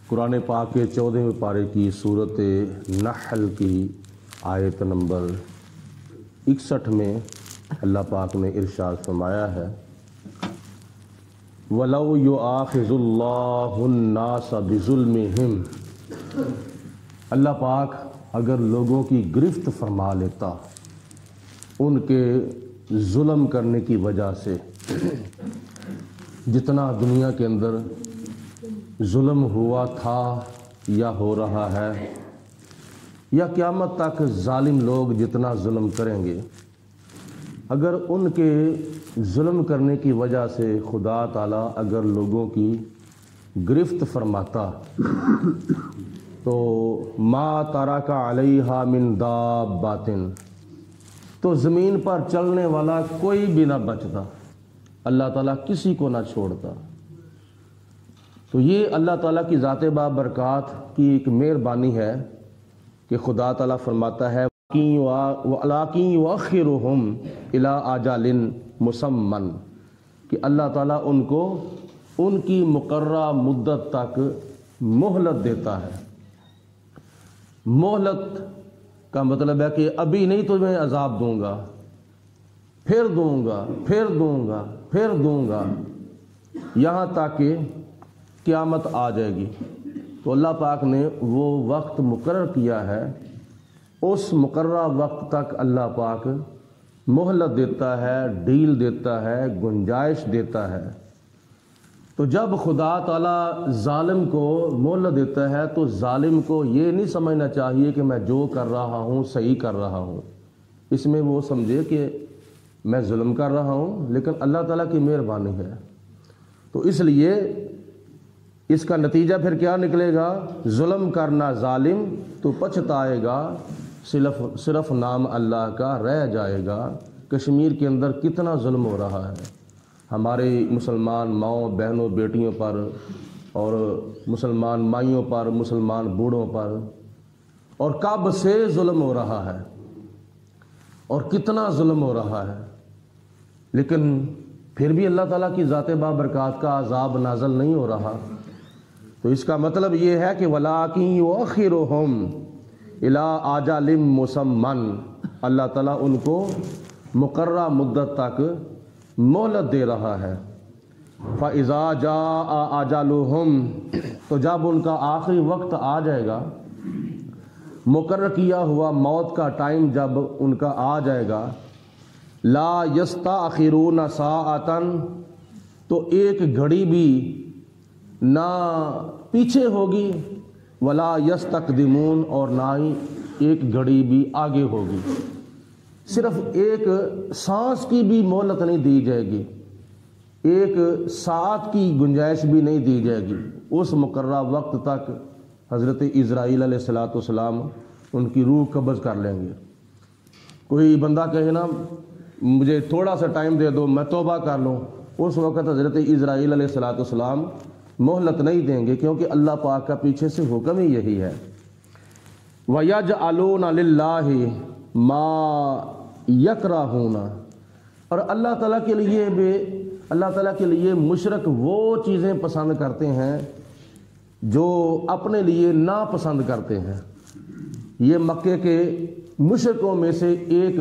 قرآن پاک کے 14ویں پارے کی سورت نحل کی آیت نمبر 61 میں اللہ پاک نے ارشاد فرمایا ہے وَلَوْ يُؤَاخِذُ اللَّهُ النَّاسَ بِظُلْمِهِمْ، اللہ پاک اگر لوگوں کی گرفت فرما لیتا ان کے ظلم کرنے کی وجہ سے، جتنا دنیا کے اندر ظلم ہوا تھا یا ہو رہا ہے یا قیامت تک ظالم لوگ جتنا ظلم کریں گے، اگر ان کے ظلم کرنے کی وجہ سے خدا تعالیٰ اگر لوگوں کی گرفت فرماتا تو ما ترک علیہا من دابۃ، تو زمین پر چلنے والا کوئی بھی نہ بچتا، اللہ تعالیٰ کسی کو نہ چھوڑتا۔ تو یہ اللہ تعالیٰ کی ذات بابرکات کی ایک مہربانی ہے کہ خدا تعالیٰ فرماتا ہے وَلَٰكِن يُؤَخِّرُهُمْ إِلَىٰ أَجَلٍ مُّسَمًّى، کہ اللہ تعالیٰ ان کو ان کی مقررہ مدت تک مہلت دیتا ہے۔ مہلت کا مطلب ہے کہ ابھی نہیں تمہیں عذاب دوں گا، پھر دوں گا، پھر دوں گا، پھر دوں گا، یہاں تک کہ قیامت آ جائے گی۔ تو اللہ پاک نے وہ وقت مقرر کیا ہے، اس مقررہ وقت تک اللہ پاک مہلت دیتا ہے، ڈیل دیتا ہے، گنجائش دیتا ہے۔ تو جب خدا تعالیٰ ظالم کو مہلت دیتا ہے تو ظالم کو یہ نہیں سمجھنا چاہیے کہ میں جو کر رہا ہوں صحیح کر رہا ہوں، اس میں وہ سمجھے کہ میں ظلم کر رہا ہوں، لیکن اللہ تعالیٰ کی مہربانی ہے۔ تو اس لیے اس کا نتیجہ پھر کیا نکلے گا؟ ظلم کرنا ظالم تو پچھتائے گا، صرف نام اللہ کا رہ جائے گا۔ کشمیر کے اندر کتنا ظلم ہو رہا ہے ہمارے مسلمان ماؤں بہنوں بیٹیوں پر، اور مسلمان مائیوں پر، مسلمان بوڑھوں پر، اور کب سے ظلم ہو رہا ہے اور کتنا ظلم ہو رہا ہے، لیکن پھر بھی اللہ تعالیٰ کی ذات بابرکات کا عذاب نازل نہیں ہو رہا۔ تو اس کا مطلب یہ ہے کہ وَلَٰكِن يُؤَخِّرُهُمْ إِلَىٰ أَجَلٍ مُّسَمًّى، اللہ تعالیٰ ان کو مقررہ مدت تک مہلت دے رہا ہے۔ فَإِذَا جَاءَ أَجَلُهُمْ، تو جب ان کا آخری وقت آ جائے گا، مقرر کیا ہوا موت کا ٹائم جب ان کا آ جائے گا، لا يستأخرون ساعة، تو ایک گھڑی بھی نہ پیچھے ہوگی، ولا یستقدمون، اور نہ ہی ایک گھڑی بھی آگے ہوگی، صرف ایک سانس کی بھی مہلت نہیں دی جائے گی، ایک ساعت کی گنجائش بھی نہیں دی جائے گی۔ اس مقررہ وقت تک حضرت اسرائیل علیہ السلام ان کی روح قبض کر لیں گے۔ کوئی بندہ کہے نا مجھے تھوڑا سا ٹائم دے دو میں توبہ کر لوں، اس وقت حضرت اسرائیل علیہ السلام مہلت نہیں دیں گے، کیونکہ اللہ پاک کا پیچھے سے حکم ہی یہی ہے۔ وَيَجْعَلُونَ لِلَّهِ مَا يَكْرَهُونَ، اور اللہ تعالیٰ کے لیے مشرک وہ چیزیں پسند کرتے ہیں جو اپنے لیے ناپسند کرتے ہیں۔ یہ مکے کے مشرکوں میں سے ایک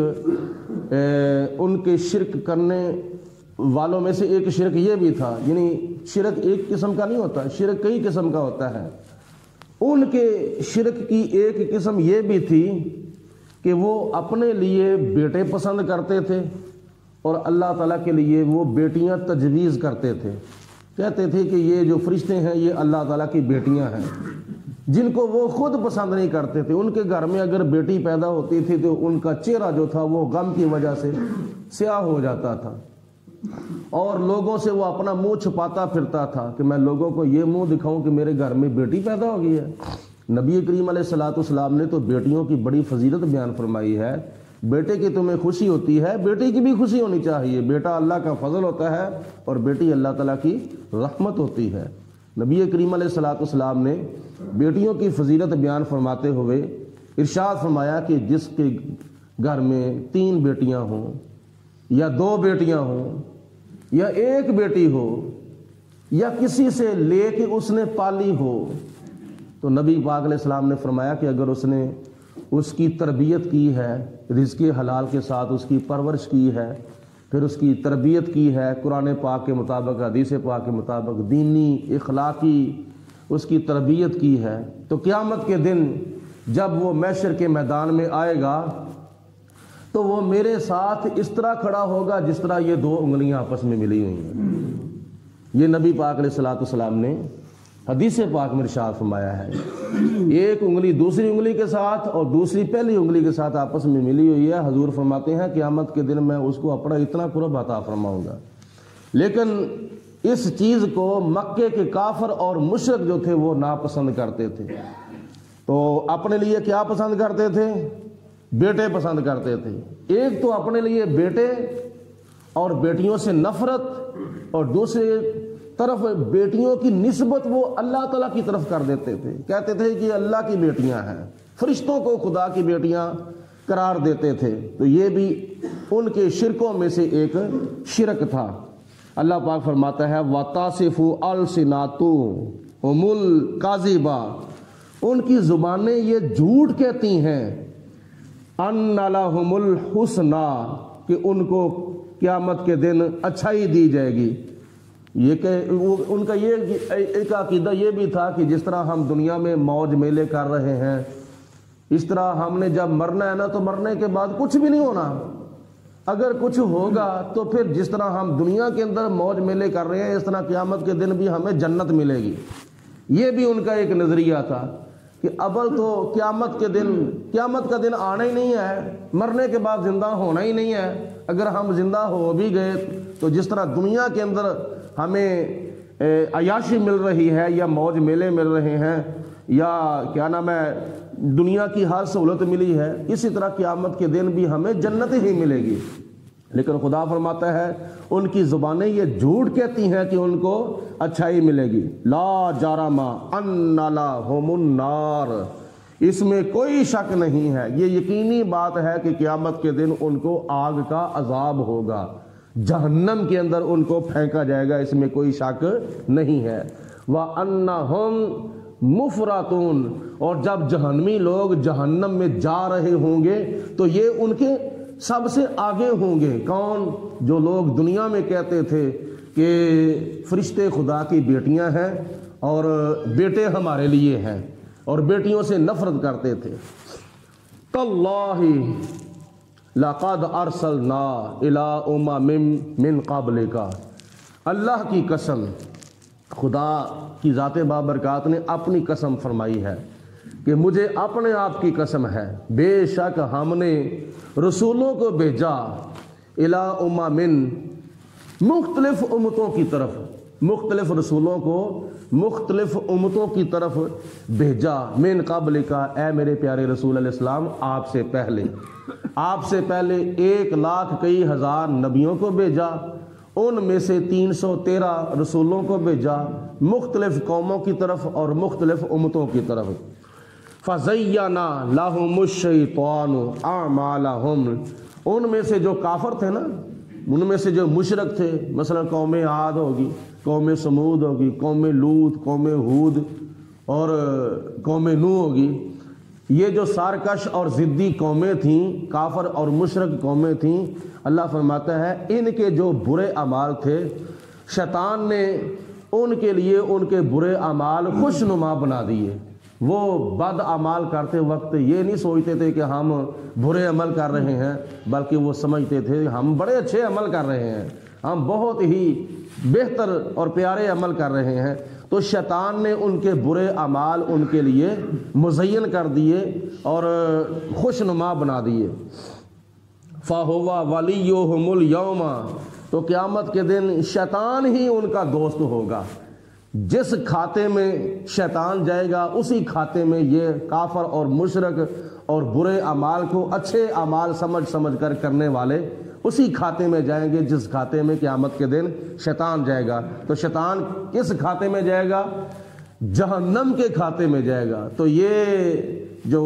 ان کے شرک کرنے والوں میں سے ایک شرک یہ بھی تھا، یعنی شرک ایک قسم کا نہیں ہوتا، شرک کئی قسم کا ہوتا ہے۔ ان کے شرک کی ایک قسم یہ بھی تھی کہ وہ اپنے لیے بیٹے پسند کرتے تھے اور اللہ تعالیٰ کے لیے وہ بیٹیاں تجویز کرتے تھے، کہتے تھے کہ یہ جو فرشتے ہیں یہ اللہ تعالیٰ کی بیٹیاں ہیں، جن کو وہ خود پسند نہیں کرتے تھے۔ ان کے گھر میں اگر بیٹی پیدا ہوتی تھی تو ان کا چہرہ جو تھا وہ غم کی وجہ سے سیاہ ہو جاتا تھا، اور لوگوں سے وہ اپنا منہ چھپاتا پھرتا تھا کہ میں لوگوں کو یہ منہ دکھاؤں کہ میرے گھر میں بیٹی پیدا ہو گئی ہے۔ نبی کریم علیہ السلام نے تو بیٹیوں کی بڑی فضیلت بیان فرمائی ہے۔ بیٹے کی تمہیں خوشی ہوتی ہے، بیٹی کی بھی خوشی ہونی چاہیے۔ بیٹا اللہ کا فضل ہوتا ہے اور بیٹی اللہ تعالیٰ کی رحمت ہوتی ہے۔ نبی کریم علیہ السلام نے بیٹیوں کی فضیلت بیان فرماتے ہوئے ارشاد فرمایا کہ جس کے گھر میں 3 بیٹیاں ہوں یا 2 بیٹیاں ہوں یا 1 بیٹی ہو یا کسی سے لے کے اس نے پالی ہو تو نبی پاک علیہ السلام نے فرمایا کہ اگر اس نے اس کی تربیت کی ہے، رزق حلال کے ساتھ اس کی پرورش کی ہے، پھر اس کی تربیت کی ہے قرآن پاک کے مطابق، حدیث پاک کے مطابق، دینی اخلاقی اس کی تربیت کی ہے، تو قیامت کے دن جب وہ محشر کے میدان میں آئے گا تو وہ میرے ساتھ اس طرح کھڑا ہوگا جس طرح یہ دو انگلیاں آپس میں ملی ہوئی ہیں۔ یہ نبی پاک علیہ السلام نے حدیث پاک میں ارشاد فرمایا ہے، ایک انگلی دوسری انگلی کے ساتھ اور دوسری پہلی انگلی کے ساتھ آپس میں ملی ہوئی ہے۔ حضور فرماتے ہیں قیامت کے دن میں اس کو اپنا اتنا قرب عطا فرماؤں گا، لیکن اس چیز کو مکے کے کافر اور مشرک جو تھے وہ ناپسند کرتے تھے۔ تو اپنے لیے کیا پسند کرتے تھے؟ بیٹے پسند کرتے تھے۔ ایک تو اپنے لیے بیٹے اور بیٹیوں سے نفرت، اور دوسری طرف بیٹیوں کی نسبت وہ اللہ تعالیٰ کی طرف کر دیتے تھے، کہتے تھے کہ اللہ کی بیٹیاں ہیں، فرشتوں کو خدا کی بیٹیاں قرار دیتے تھے۔ تو یہ بھی ان کے شرکوں میں سے ایک شرک تھا۔ اللہ پاک فرماتا ہے وَتَاسِفُ أَلْسِنَاتُهُمُ الْكَاذِبَ، ان کی زبانیں یہ جھوٹ کہتی ہیں، أَنَّ لَهُمُ الْحُسْنَى، کہ ان کو قیامت کے دن اچھائی دی جائے گی۔ یہ کہ ان کا یہ ایک عقیدہ یہ بھی تھا کہ جس طرح ہم دنیا میں موج میلے کر رہے ہیں، اس طرح ہم نے جب مرنا ہے نا تو مرنے کے بعد کچھ بھی نہیں ہونا، اگر کچھ ہوگا تو پھر جس طرح ہم دنیا کے اندر موج میلے کر رہے ہیں اس طرح قیامت کے دن بھی ہمیں جنت ملے گی۔ یہ بھی ان کا ایک نظریہ تھا کہ اول تو قیامت کا دن آنا ہی نہیں ہے، مرنے کے بعد زندہ ہونا ہی نہیں ہے۔ اگر ہم زندہ ہو بھی گئے تو جس طرح دنیا کے اندر ہمیں عیاشی مل رہی ہے یا موج میلے مل رہے ہیں یا کیا نام ہے دنیا کی ہر سہولت ملی ہے، اسی طرح قیامت کے دن بھی ہمیں جنت ہی ملے گی۔ لیکن خدا فرماتا ہے ان کی زبانیں یہ جھوٹ کہتی ہیں کہ ان کو اچھائی ملے گی۔ لا جرم ان لهم النار، اس میں کوئی شک نہیں ہے، یہ یقینی بات ہے کہ قیامت کے دن ان کو آگ کا عذاب ہوگا، جہنم کے اندر ان کو پھینکا جائے گا، اس میں کوئی شک نہیں ہے۔ وَأَنَّهُمْ مُفْرَطُونَ، اور جب جہنمی لوگ جہنم میں جا رہے ہوں گے تو یہ ان کے سب سے آگے ہوں گے۔ کون؟ جو لوگ دنیا میں کہتے تھے کہ فرشتے خدا کی بیٹیاں ہیں اور بیٹے ہمارے لیے ہیں، اور بیٹیوں سے نفرت کرتے تھے۔ تَاللَّهِ لَقَدْ أَرْسَلْنَا إِلَىٰ أُمَمٍ مِّن قَبْلِكَ، اللہ کی قسم، خدا کی ذات بابرکات نے اپنی قسم فرمائی ہے کہ مجھے اپنے آپ کی قسم ہے، بے شک ہم نے رسولوں کو بھیجا إِلَىٰ أُمَمٍ، مختلف امتوں کی طرف، مختلف رسولوں کو مختلف امتوں کی طرف بھیجا، من قبل کا، اے میرے پیارے رسول علیہ السلام آپ سے پہلے 1,00,000 نبیوں کو بھیجا، ان میں سے 313 رسولوں کو بھیجا مختلف قوموں کی طرف اور مختلف امتوں کی طرف۔ فَزَيَّنَا لَهُمُ الشَّيْطَانُ أَعْمَالَهُمْ، ان میں سے جو کافر تھے نا، ان میں سے جو مشرک تھے، مثلا قوم عاد ہوگی، قوم سمود ہوگی، قوم لوط، قوم ہود اور قوم نوح ہوگی، یہ جو سارکش اور ضدی قومیں تھیں، کافر اور مشرک قومیں تھیں، اللہ فرماتا ہے ان کے جو برے اعمال تھے شیطان نے ان کے لیے ان کے برے اعمال خوشنما بنا دیے۔ وہ بد اعمال کرتے وقت یہ نہیں سوچتے تھے کہ ہم برے عمل کر رہے ہیں، بلکہ وہ سمجھتے تھے ہم بڑے اچھے عمل کر رہے ہیں، ہم بہت ہی بہتر اور پیارے عمل کر رہے ہیں۔ تو شیطان نے ان کے برے اعمال ان کے لیے مزین کر دیے اور خوشنما بنا دیے۔ فَهُوَ وَلِيُّهُمُ الْيَوْمَ، تو قیامت کے دن شیطان ہی ان کا دوست ہوگا، جس کھاتے میں شیطان جائے گا اسی کھاتے میں یہ کافر اور مشرک اور برے اعمال کو اچھے اعمال سمجھ کر کرنے والے اسی کھاتے میں جائیں گے جس کھاتے میں قیامت کے دن شیطان جائے گا۔ تو شیطان کس کھاتے میں جائے گا؟ جہنم کے کھاتے میں جائے گا، تو یہ جو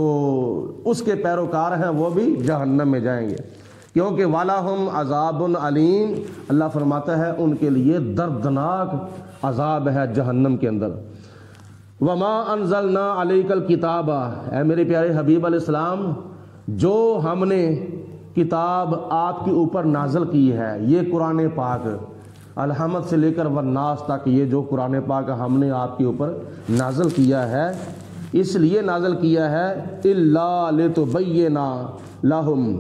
اس کے پیروکار ہیں وہ بھی جہنم میں جائیں گے، کیونکہ وَلَهُمْ عَذَابٌ عَلِيمٌ، اللہ فرماتا ہے ان کے لیے دردناک عذاب ہے جہنم کے اندر۔ وما انزلنا علیک الکتاب، اے میرے پیارے حبیب علیہ السلام، جو ہم نے کتاب آپ کے اوپر نازل کی ہے، یہ قرآن پاک الحمد سے لے کر والناس تک، یہ جو قرآن پاک ہم نے آپ کے اوپر نازل کیا ہے، اس لیے نازل کیا ہے الا لتبینا لہم،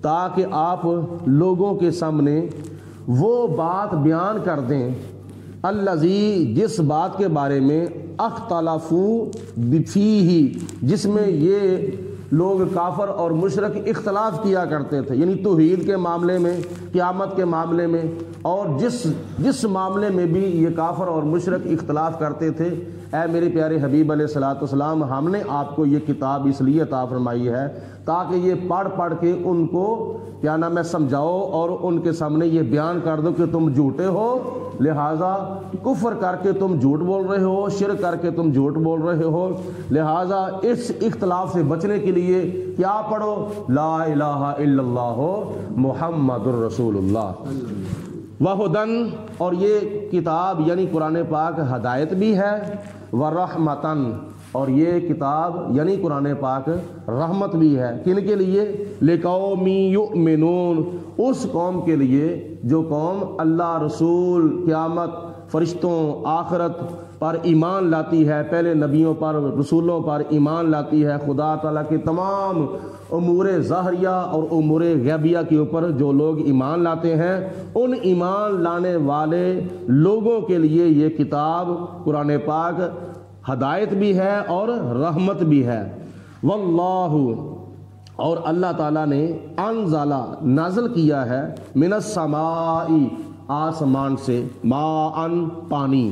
تاکہ آپ لوگوں کے سامنے وہ بات بیان کر دیں، الذی، جس بات کے بارے میں اختلافو فیہ، جس میں یہ لوگ کافر اور مشرک اختلاف کیا کرتے تھے، یعنی توحید کے معاملے میں، قیامت کے معاملے میں، اور جس معاملے میں بھی یہ کافر اور مشرک اختلاف کرتے تھے، اے میرے پیارے حبیب علیہ الصلوۃ والسلام، ہم نے آپ کو یہ کتاب اس لیے عطا فرمائی ہے تاکہ یہ پڑھ کے ان کو کیا نام ہے سمجھاؤ اور ان کے سامنے یہ بیان کر دو کہ تم جھوٹے ہو، لہٰذا کفر کر کے تم جھوٹ بول رہے ہو، شرک کر کے تم جھوٹ بول رہے ہو، لہٰذا اس اختلاف سے بچنے کے لیے کیا پڑھو، لا الہ الا اللہ محمد الرسول اللہ، وہدن، اور یہ کتاب یعنی قرآن پاک ہدایت بھی ہے، ورحمتن، اور یہ کتاب یعنی قرآن پاک رحمت بھی ہے، کن کے لیے، لقوم یؤمنون، اس قوم کے لیے جو قوم اللہ، رسول، قیامت، فرشتوں، آخرت پر ایمان لاتی ہے، پہلے نبیوں پر، رسولوں پر ایمان لاتی ہے، خدا تعالیٰ کے تمام امور ظاہریہ اور امور غیبیہ کے اوپر جو لوگ ایمان لاتے ہیں، ان ایمان لانے والے لوگوں کے لیے یہ کتاب قرآن پاک ہدایت بھی ہے اور رحمت بھی ہے، واللہ، اور اللہ تعالیٰ نے انزل، نازل کیا ہے، من السماء، آسمان سے، ماء، پانی،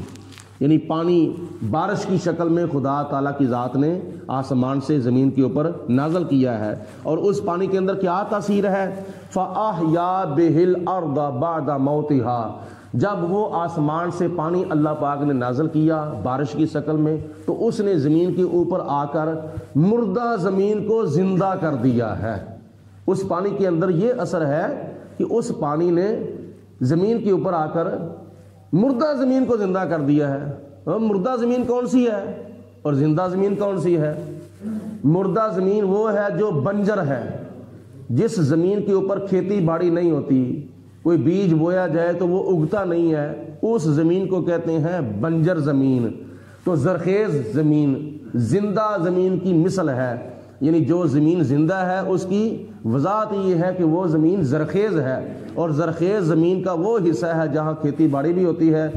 یعنی پانی بارش کی شکل میں خدا تعالیٰ کی ذات نے آسمان سے زمین کے اوپر نازل کیا ہے، اور اس پانی کے اندر کیا تاثیر ہے، فَأَحْيَا بِهِ الْأَرْضَ بَعْدَ مَوْتِهَا، جب وہ آسمان سے پانی اللہ پاک نے نازل کیا بارش کی شکل میں، تو اس نے زمین کے اوپر آ کر مردہ زمین کو زندہ کر دیا ہے۔ اس پانی کے اندر یہ اثر ہے کہ اس پانی نے زمین کے اوپر آ کر مردہ زمین کو زندہ کر دیا ہے۔ مردہ زمین کون سی ہے اور زندہ زمین کون سی ہے؟ مردہ زمین وہ ہے جو بنجر ہے، جس زمین کے اوپر کھیتی باڑی نہیں ہوتی، کوئی بیج بویا جائے تو وہ اگتا نہیں ہے، اس زمین کو کہتے ہیں بنجر زمین۔ تو زرخیز زمین زندہ زمین کی مثل ہے، یعنی جو زمین زندہ ہے اس کی وضاحت یہ ہے کہ وہ زمین زرخیز ہے، اور زرخیز زمین کا وہ حصہ ہے جہاں کھیتی باڑی بھی ہوتی ہے،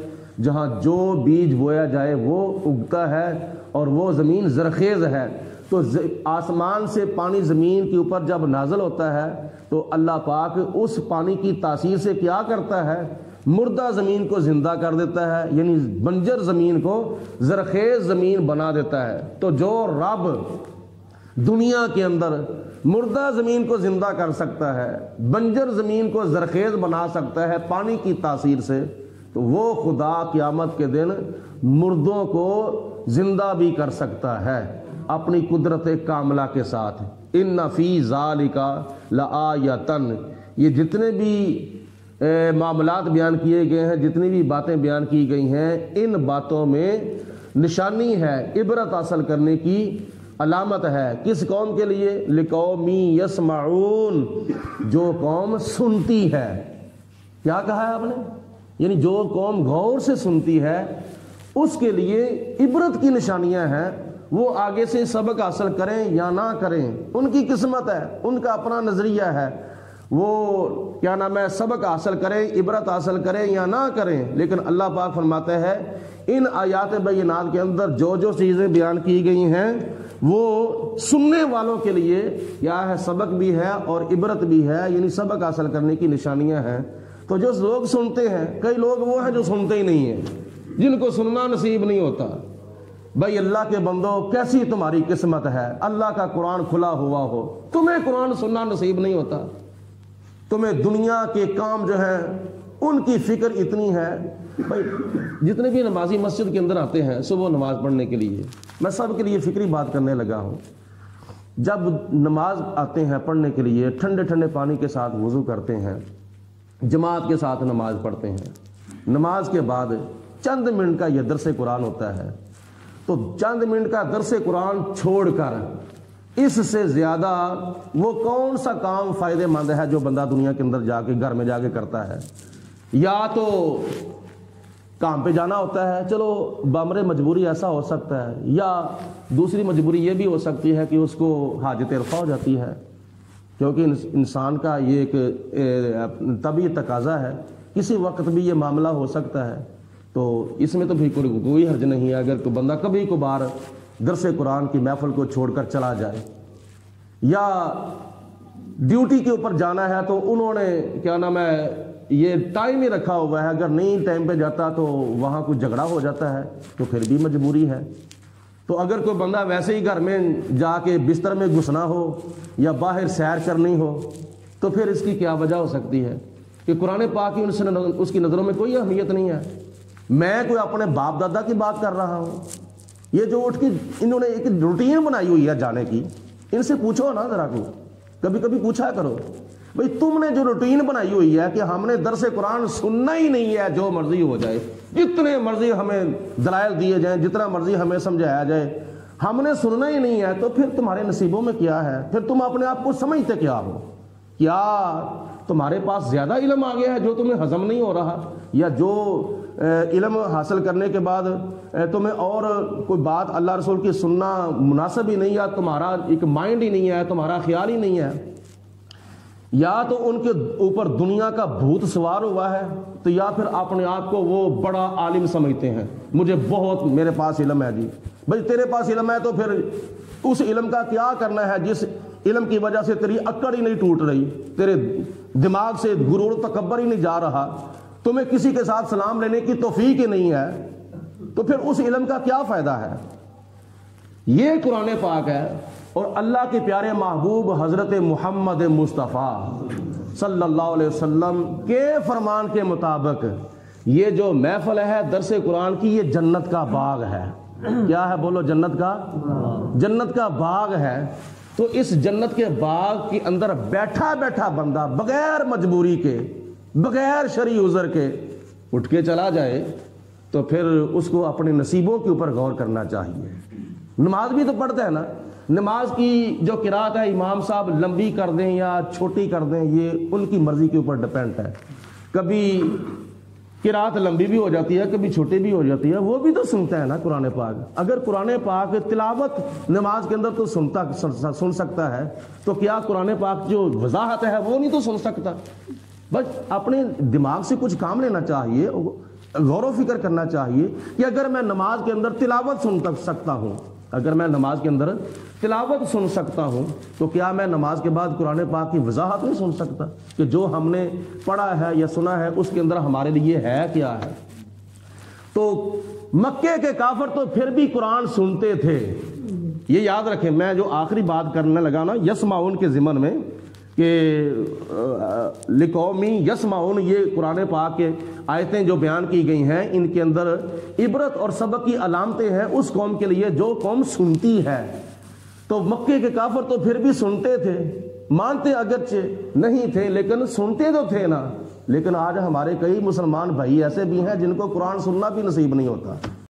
جہاں جو بیج بویا جائے وہ اگتا ہے، اور وہ زمین زرخیز ہے۔ تو آسمان سے پانی زمین کے اوپر جب نازل ہوتا ہے تو اللہ پاک اس پانی کی تاثیر سے کیا کرتا ہے، مردہ زمین کو زندہ کر دیتا ہے، یعنی بنجر زمین کو زرخیز زمین بنا دیتا ہے۔ تو جو رب دنیا کے اندر مردہ زمین کو زندہ کر سکتا ہے، بنجر زمین کو زرخیز بنا سکتا ہے پانی کی تاثیر سے، تو وہ خدا قیامت کے دن مردوں کو زندہ بھی کر سکتا ہے اپنی قدرت کاملہ کے ساتھ۔ ان فی ذالک لآیۃ، یہ جتنے بھی معاملات بیان کیے گئے ہیں، جتنی بھی باتیں بیان کی گئی ہیں، ان باتوں میں نشانی ہے، عبرت حاصل کرنے کی علامت ہے۔ کس قوم کے لیے؟ لقوم یسمعون، جو قوم سنتی ہے۔ کیا کہا ہے آپ نے؟ یعنی جو قوم غور سے سنتی ہے اس کے لیے عبرت کی نشانیاں ہیں، وہ آگے سے سبق حاصل کریں یا نہ کریں، ان کی قسمت ہے، ان کا اپنا نظریہ ہے، وہ کیا نام ہے سبق حاصل کریں، عبرت حاصل کریں یا نہ کریں۔ لیکن اللہ پاک فرماتے ہیں ان آیات بینات کے اندر جو جو چیزیں بیان کی گئی ہیں وہ سننے والوں کے لیے کیا ہے، سبق بھی ہے اور عبرت بھی ہے، یعنی سبق حاصل کرنے کی نشانیاں ہیں۔ تو جو لوگ سنتے ہیں، کئی لوگ وہ ہیں جو سنتے ہی نہیں ہیں، جن کو سننا نصیب نہیں ہوتا۔ بھائی اللہ کے بندو، کیسی تمہاری قسمت ہے، اللہ کا قرآن کھلا ہوا ہو، تمہیں قرآن سننا نصیب نہیں ہوتا، تمہیں دنیا کے کام جو ہیں ان کی فکر اتنی ہے۔ بھائی جتنے بھی نمازی مسجد کے اندر آتے ہیں صبح نماز پڑھنے کے لیے، میں سب کے لیے فکری بات کرنے لگا ہوں، جب نماز آتے ہیں پڑھنے کے لیے، ٹھنڈے ٹھنڈے پانی کے ساتھ وضو کرتے ہیں، جماعت کے ساتھ نماز پڑھتے ہیں، نماز کے بعد چند منٹ کا یہ درس قرآن ہوتا ہے، تو چند منٹ کا درس قرآن چھوڑ کر اس سے زیادہ وہ کون سا کام فائدہ مند ہے جو بندہ دنیا کے اندر جا کے گھر میں جا کے کرتا ہے؟ یا تو کام پہ جانا ہوتا ہے، چلو بامر مجبوری ایسا ہو سکتا ہے، یا دوسری مجبوری یہ بھی ہو سکتی ہے کہ اس کو حاجت رفع ہو جاتی ہے، کیونکہ انسان کا یہ ایک طبعی تقاضا ہے، کسی وقت بھی یہ معاملہ ہو سکتا ہے۔ تو اس میں تو بھی کوئی حرج نہیں ہے اگر کوئی بندہ کبھی کبھار درس قرآن کی محفل کو چھوڑ کر چلا جائے، یا ڈیوٹی کے اوپر جانا ہے تو انہوں نے کیا نام ہے یہ ٹائم ہی رکھا ہوا ہے، اگر نہیں ٹائم پہ جاتا تو وہاں کوئی جھگڑا ہو جاتا ہے تو پھر بھی مجبوری ہے۔ تو اگر کوئی بندہ ویسے ہی گھر میں جا کے بستر میں گھسنا ہو یا باہر سیر کرنی ہو تو پھر اس کی کیا وجہ ہو سکتی ہے کہ قرآن پاک کی اس کی نظروں میں کوئی اہمیت نہیں ہے؟ میں کوئی اپنے باپ دادا کی بات کر رہا ہوں، یہ جو اٹھ کے انہوں نے ایک روٹین بنائی ہوئی ہے جانے کی، ان سے پوچھو نا ذرا کو، کبھی کبھی پوچھا کرو بھئی تم نے جو روٹین بنائی ہوئی ہے کہ ہم نے درس قرآن سننا ہی نہیں ہے، جو مرضی ہو جائے، جتنے مرضی ہمیں دلائل دیے جائیں، جتنا مرضی ہمیں سمجھایا جائے، ہم نے سننا ہی نہیں ہے، تو پھر تمہارے نصیبوں میں کیا ہے؟ پھر تم اپنے آپ کو سمجھتے کیا ہو؟ کیا تمہارے پاس زیادہ علم آ گیا ہے جو تمہیں ہضم نہیں ہو رہا، یا جو علم حاصل کرنے کے بعد تمہیں اور کوئی بات اللہ رسول کی سننا مناسب ہی نہیں، یا تمہارا ایک مائنڈ ہی نہیں ہے، تمہارا خیال ہی نہیں ہے، یا تو ان کے اوپر دنیا کا بھوت سوار ہوا ہے، تو یا پھر اپنے آپ کو وہ بڑا عالم سمجھتے ہیں، مجھے بہت میرے پاس علم ہے۔ جی بھائی تیرے پاس علم ہے تو پھر اس علم کا کیا کرنا ہے جس علم کی وجہ سے تیری اکڑ ہی نہیں ٹوٹ رہی، تیرے دماغ سے غرور و تکبر ہی نہیں جا رہا، تمہیں کسی کے ساتھ سلام لینے کی توفیق ہی نہیں ہے، تو پھر اس علم کا کیا فائدہ ہے؟ یہ قرآن پاک ہے، اور اللہ کے پیارے محبوب حضرت محمد مصطفیٰ صلی اللہ علیہ وسلم کے فرمان کے مطابق یہ جو محفل ہے درس قرآن کی، یہ جنت کا باغ ہے۔ کیا ہے؟ بولو، جنت کا باغ ہے۔ تو اس جنت کے باغ کے اندر بیٹھا بیٹھا بندہ بغیر مجبوری کے، بغیر شرعی عذر کے اٹھ کے چلا جائے تو پھر اس کو اپنے نصیبوں کے اوپر غور کرنا چاہیے۔ نماز بھی تو پڑھتا ہے نا، نماز کی جو قرات ہے امام صاحب لمبی کر دیں یا چھوٹی کر دیں، یہ ان کی مرضی کے اوپر ڈپینڈ ہے۔ کبھی قرات لمبی بھی ہو جاتی ہے، کبھی چھوٹی بھی ہو جاتی ہے، وہ بھی تو سنتا ہے نا قرآن پاک۔ اگر قرآن پاک تلاوت نماز کے اندر تو سن سکتا ہے، تو کیا قرآن پاک جو وضاحت ہے وہ نہیں تو سن سکتا؟ بس اپنے دماغ سے کچھ کام لینا چاہیے، غور و فکر کرنا چاہیے کہ اگر میں نماز کے اندر تلاوت سن سکتا ہوں، اگر میں نماز کے اندر تلاوت سن سکتا ہوں، تو کیا میں نماز کے بعد قرآن پاک کی وضاحت نہیں سن سکتا کہ جو ہم نے پڑھا ہے یا سنا ہے اس کے اندر ہمارے لیے ہے کیا ہے؟ تو مکے کے کافر تو پھر بھی قرآن سنتے تھے۔ یہ یاد رکھیں، میں جو آخری بات کرنے لگا نا یسمعون کے ضمن میں، کہ لقومی یسمعون، یہ قرآن پاک کے آیتیں جو بیان کی گئی ہیں، ان کے اندر عبرت اور سبق کی علامتیں ہیں اس قوم کے لیے جو قوم سنتی ہے۔ تو مکے کے کافر تو پھر بھی سنتے تھے، مانتے اگرچہ نہیں تھے لیکن سنتے تو تھے نا۔ لیکن آج ہمارے کئی مسلمان بھائی ایسے بھی ہیں جن کو قرآن سننا بھی نصیب نہیں ہوتا۔